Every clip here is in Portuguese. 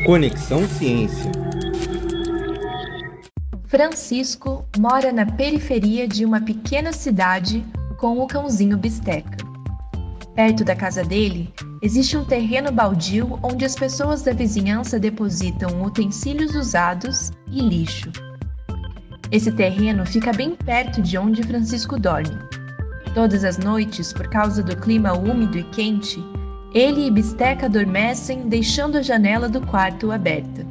Conexão Ciência. Francisco mora na periferia de uma pequena cidade com o cãozinho Bisteca. Perto da casa dele, existe um terreno baldio onde as pessoas da vizinhança depositam utensílios usados e lixo. Esse terreno fica bem perto de onde Francisco dorme. Todas as noites, por causa do clima úmido e quente, ele e Bisteca adormecem deixando a janela do quarto aberta.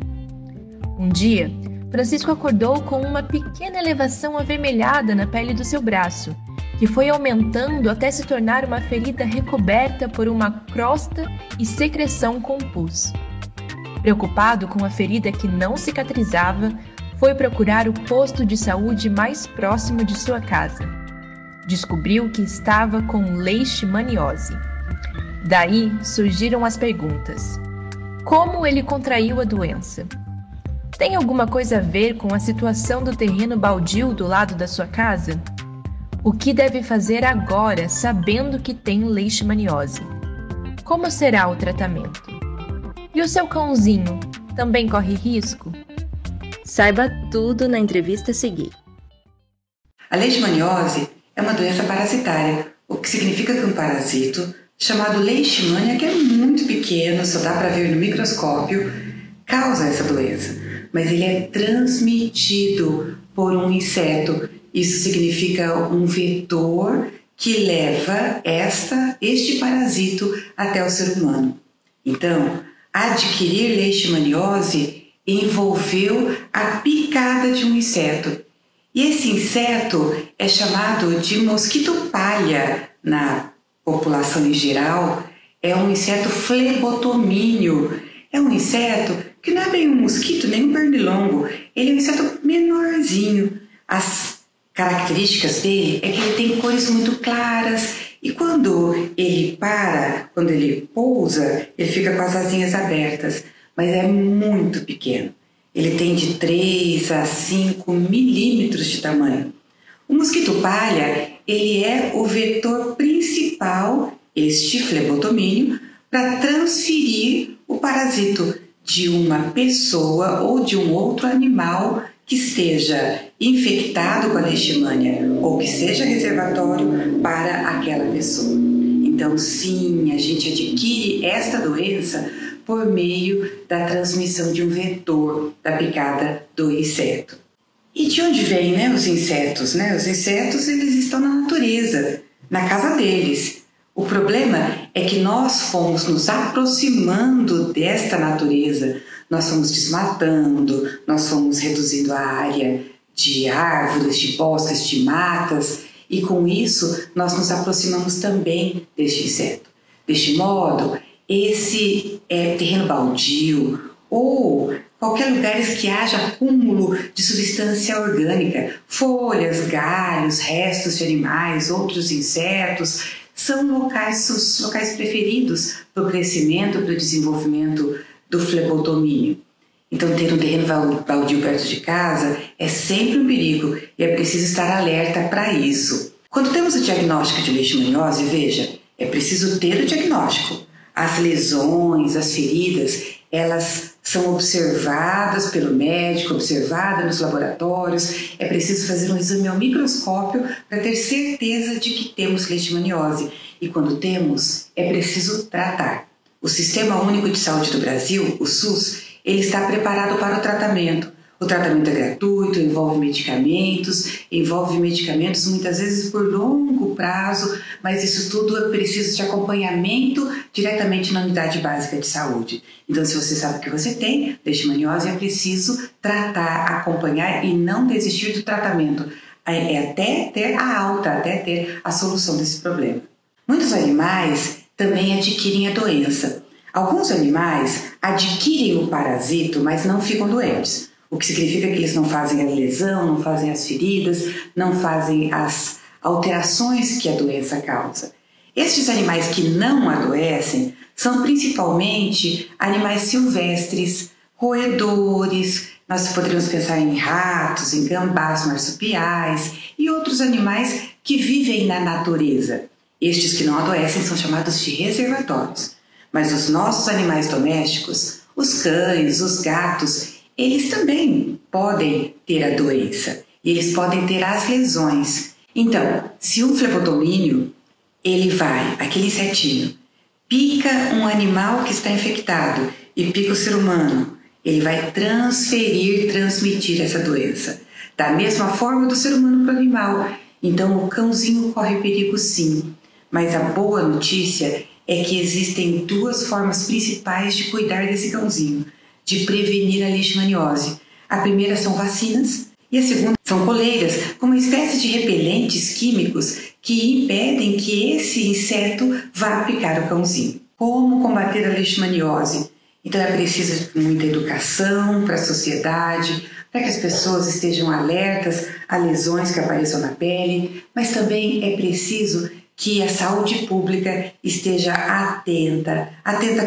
Um dia, Francisco acordou com uma pequena elevação avermelhada na pele do seu braço, que foi aumentando até se tornar uma ferida recoberta por uma crosta e secreção com pus. Preocupado com a ferida que não cicatrizava, foi procurar o posto de saúde mais próximo de sua casa. Descobriu que estava com leishmaniose. Daí surgiram as perguntas. Como ele contraiu a doença? Tem alguma coisa a ver com a situação do terreno baldio do lado da sua casa? O que deve fazer agora, sabendo que tem leishmaniose? Como será o tratamento? E o seu cãozinho também corre risco? Saiba tudo na entrevista a seguir. A leishmaniose é uma doença parasitária, o que significa que um parasito, chamado leishmania, que é muito pequeno, só dá para ver no microscópio, causa essa doença. Mas ele é transmitido por um inseto. Isso significa um vetor que leva este parasito até o ser humano. Então, adquirir leishmaniose envolveu a picada de um inseto. E esse inseto é chamado de mosquito palha na população em geral. É um inseto flebotomínio. É um inseto que não é bem um mosquito nem um pernilongo. Ele é um inseto menorzinho. As características dele é que ele tem cores muito claras e quando ele pousa, ele fica com as asinhas abertas, mas é muito pequeno. Ele tem de 3 a 5 milímetros de tamanho. O mosquito palha, ele é o vetor principal, este flebotomínio, para transferir o parasito de uma pessoa ou de um outro animal que esteja infectado com a leishmania ou que seja reservatório para aquela pessoa. Então, sim, a gente adquire esta doença por meio da transmissão de um vetor da picada do inseto. E de onde vêm, os insetos? Os insetos, eles estão na natureza, na casa deles. O problema é que nós fomos nos aproximando desta natureza, nós fomos desmatando, nós fomos reduzindo a área de árvores, de bosques, de matas, e com isso nós nos aproximamos também deste inseto. Deste modo, esse terreno baldio ou qualquer lugar que haja acúmulo de substância orgânica, folhas, galhos, restos de animais, outros insetos, são os locais preferidos para o crescimento, para o desenvolvimento do flebotomínio. Então, ter um terreno baldio perto de casa é sempre um perigo e é preciso estar alerta para isso. Quando temos o diagnóstico de leishmaniose, veja, é preciso ter o diagnóstico. As lesões, as feridas, elas são observadas pelo médico, observadas nos laboratórios. É preciso fazer um exame ao microscópio para ter certeza de que temos leishmaniose. E quando temos, é preciso tratar. O Sistema Único de Saúde do Brasil, o SUS, ele está preparado para o tratamento. O tratamento é gratuito, envolve medicamentos muitas vezes por longo prazo, mas isso tudo é preciso de acompanhamento diretamente na unidade básica de saúde. Então, se você sabe que você tem leishmaniose, é preciso tratar, acompanhar e não desistir do tratamento, até ter a alta, até ter a solução desse problema. Muitos animais também adquirem a doença. Alguns animais adquirem o parasito, mas não ficam doentes. O que significa que eles não fazem a lesão, não fazem as feridas, não fazem as alterações que a doença causa. Estes animais que não adoecem são principalmente animais silvestres, roedores. Nós poderíamos pensar em ratos, em gambás, marsupiais e outros animais que vivem na natureza. Estes que não adoecem são chamados de reservatórios. Mas os nossos animais domésticos, Os cães, os gatos, eles também podem ter a doença e eles podem ter as lesões. Então, se um flebotomínio, aquele insetinho, pica um animal que está infectado e pica o ser humano, ele vai transmitir essa doença. Da mesma forma do ser humano para o animal. Então o cãozinho corre perigo sim. Mas a boa notícia é que existem duas formas principais de cuidar desse cãozinho, de prevenir a leishmaniose. A primeira são vacinas e a segunda são coleiras, com uma espécie de repelentes químicos que impedem que esse inseto vá picar o cãozinho. Como combater a leishmaniose? Então é preciso muita educação para a sociedade, para que as pessoas estejam alertas a lesões que apareçam na pele, mas também é preciso que a saúde pública esteja atenta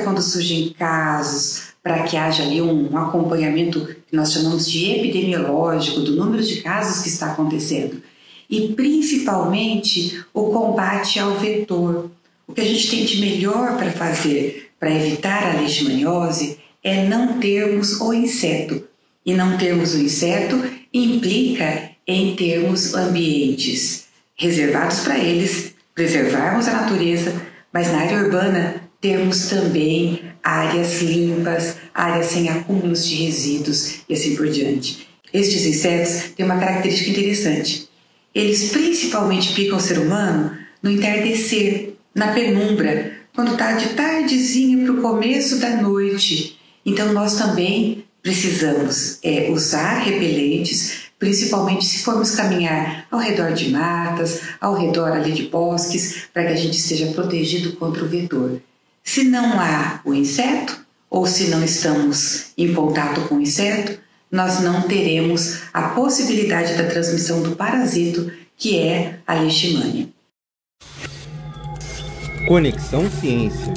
quando surgem casos, para que haja ali um acompanhamento que nós chamamos de epidemiológico do número de casos que está acontecendo. E principalmente o combate ao vetor. O que a gente tem de melhor para fazer para evitar a leishmaniose é não termos o inseto. E não termos o inseto implica em termos ambientes reservados para eles, preservarmos a natureza, mas na área urbana termos também áreas limpas, áreas sem acúmulos de resíduos e assim por diante. Estes insetos têm uma característica interessante. Eles principalmente picam o ser humano no entardecer, na penumbra, quando está de tardezinha para o começo da noite. Então nós também precisamos usar repelentes, principalmente se formos caminhar ao redor de matas, ao redor ali de bosques, para que a gente esteja protegido contra o vetor. Se não há o inseto, ou se não estamos em contato com o inseto, nós não teremos a possibilidade da transmissão do parasito, que é a leishmania. Conexão Ciência.